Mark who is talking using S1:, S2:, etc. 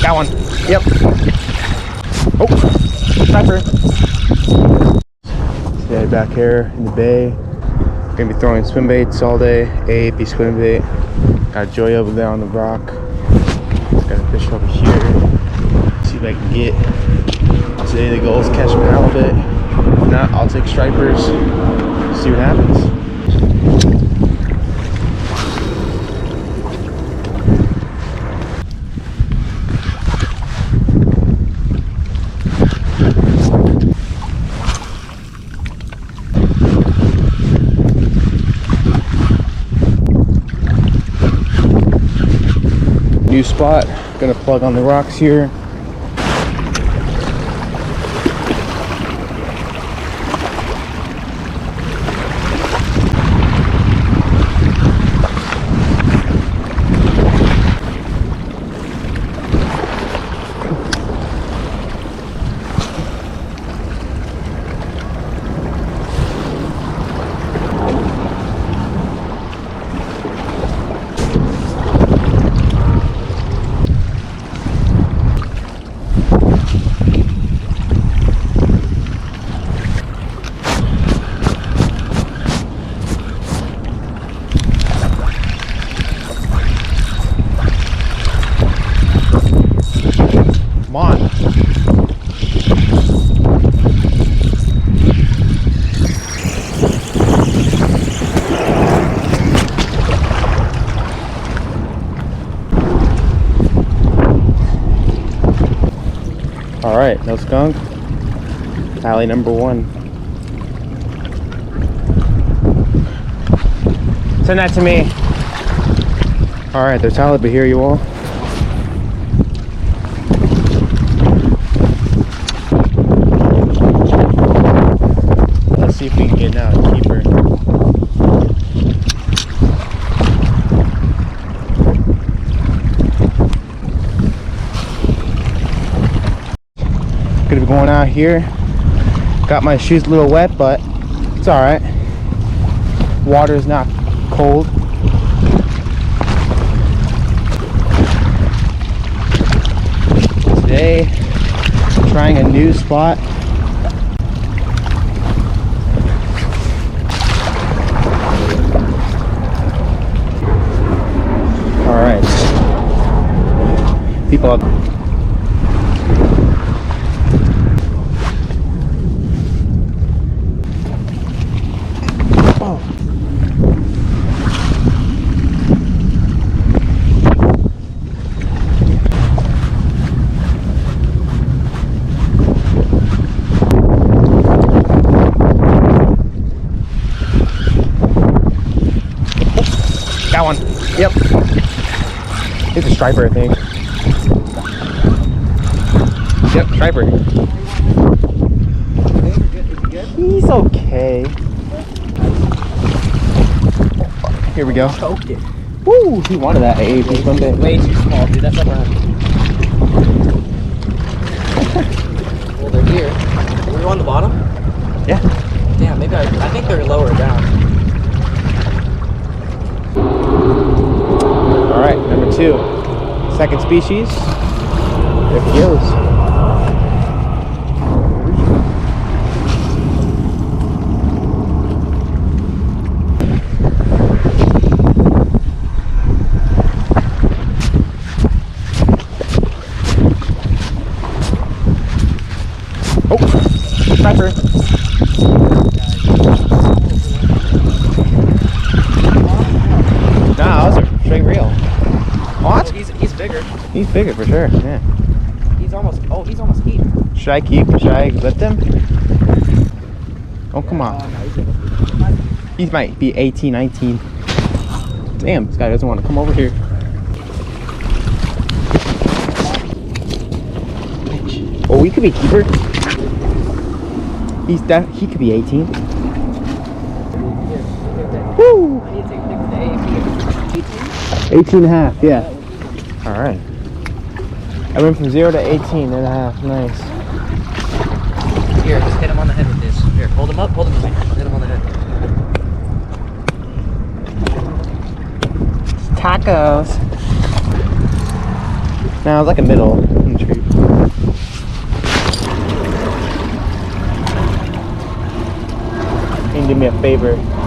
S1: Got one. Yep. Oh, sniper. Today back here in the bay. Gonna be throwing swim baits all day. AAP swim bait. Got Joy over there on the rock. Got a fish over here. See if I can get. Today the goal is catch some halibut. If not, I'll take stripers. See what happens. New spot, gonna plug on the rocks here. Come on. All right, no skunk. Tally number 1. Send that to me. All right, there's halibut here, you all. See if we can get now a keeper. Gonna be going out here. Got my shoes a little wet, but it's all right. Water is not cold. Today, trying a new spot. People up. Oh. Got one. Yep. It's a striper, I think. Yep, striper. He's okay. Here we go.
S2: Choked it.
S1: Woo! He wanted that AAP swim bait.
S2: Way too small, dude. That's like well, they're here. Were you on the bottom?
S1: Yeah.
S2: Damn, maybe I think they're lower down.
S1: All right, number 2. Second species. There he goes. Sniper. Nah, those are straight reel. What?
S2: He's bigger.
S1: He's bigger for sure, yeah.
S2: He's almost eating.
S1: Should I lift him? Oh, come on. He might be 18, 19. Damn, this guy doesn't want to come over here. Oh, he could be keeper. He could be 18. Woo! 18 and a half, yeah. All right. I went from 0 to 18 and a half. Nice.
S2: Here, just hit him on the head with this. Here, hold him up, hold him up. Hit him on the head.
S1: Tacos. No, it's like a middle tree. Can you do me a favor?